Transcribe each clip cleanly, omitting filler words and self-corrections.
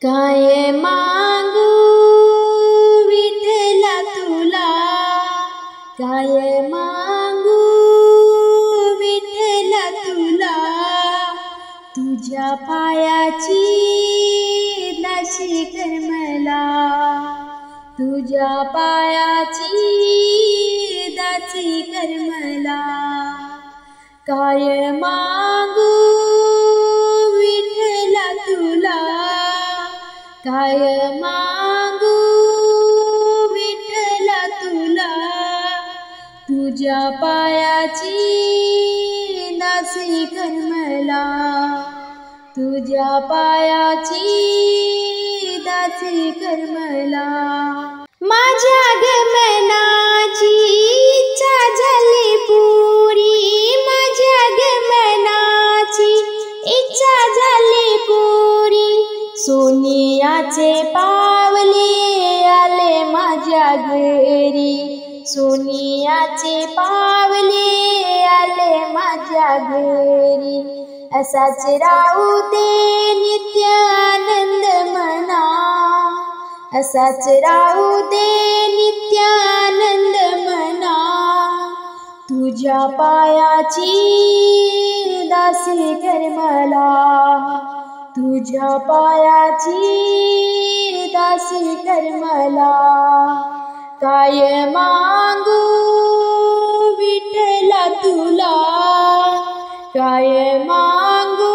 काय मागू विठ्ठला तुला, काय मागू विठ्ठला तुला, तुझ्या पायाची दासी कर मला, तुझ्या पायाची दासी कर मला. काय मागू विठ्ठला तुला, काय मागू विठ्ठला तुला, तुझ्या पायाची दासी कर मला, तुझ्या पायाची दासी कर मला. माझ्या गमनाची इच्छा झाली पुरी, माझ्या गमनाची इच्छा झाली पुरी, सोनियाचे पावले आले माझ्या घरी, सोनियाचे पावले आले माझ्या घरी. असाच राहू दे नित्य आनंद मना, असाच राहू दे नित्य आनंद मना, तुझ्या पायाची दासी कर मला, तुझ्या पायाची दासी कर मला. काय मागू विठ्ठला तुला, काय मागू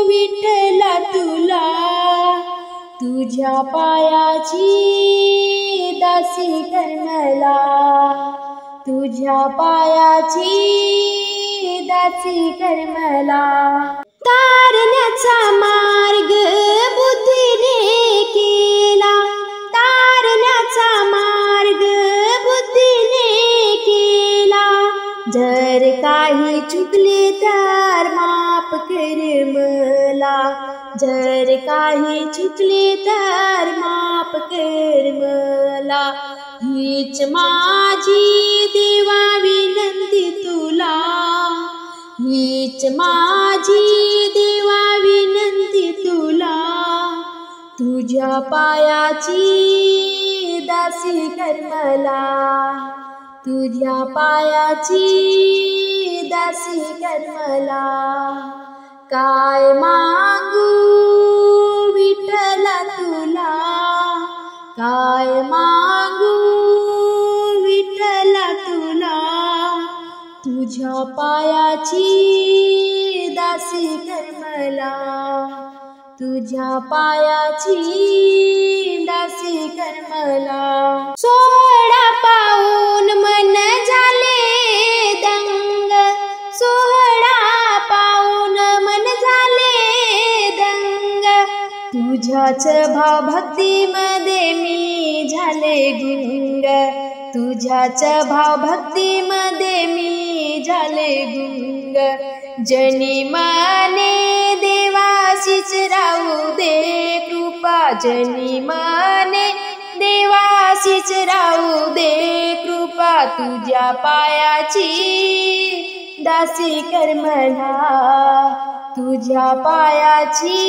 विठ्ठला तुला, तुझ्या पायाची दासी कर मला, तुझ्या पायाची दासी कर मला. तारण्याचा मार्ग बुद्धीने केला, तारण्याचा मार्ग बुद्धीने केला, जर काही चुकले तर माफ कर मला, जर काही चुकले तर माफ कर मला. हीच माझी देवा विनंती तुला, हीच माझी देवा विनंती तुला, तुझ्या पायाची दासी कर मला, तुझ्या पायाची दासी कर मला. काय मागू विठ्ठला तुला, काय मागू विठ्ठला तुला, तुझ्या पायाची दासी कर मला, तुझ्या पायाची दासी कर मला. सोहळा पाहून मन झाले दंग, सोहळा पाहून मन झाले दंग, तुझ्याच भाव भक्तीमध्ये मी झाले गुंग, तुझ्याच भाव भक्तीमध्ये मी झाले गुंग. जनी माने देवाशीच राहू दे कृपा, जनी माने देवाशीच राहू दे कृपा, तुझ्या पायाची दासी कर मला, तुझ्या पायाची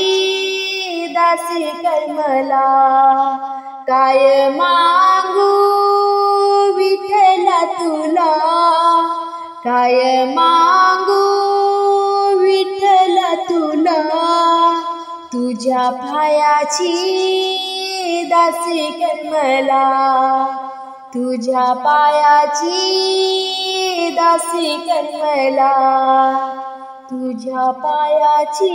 दासी कर मला. काय मागू विठ्ठला तुला, काय मागू विठ्ठला तुला, तुझ्या पायाची दासी कर मला, तुझ्या पायाची दासी कर मला, तुझ्या पायाची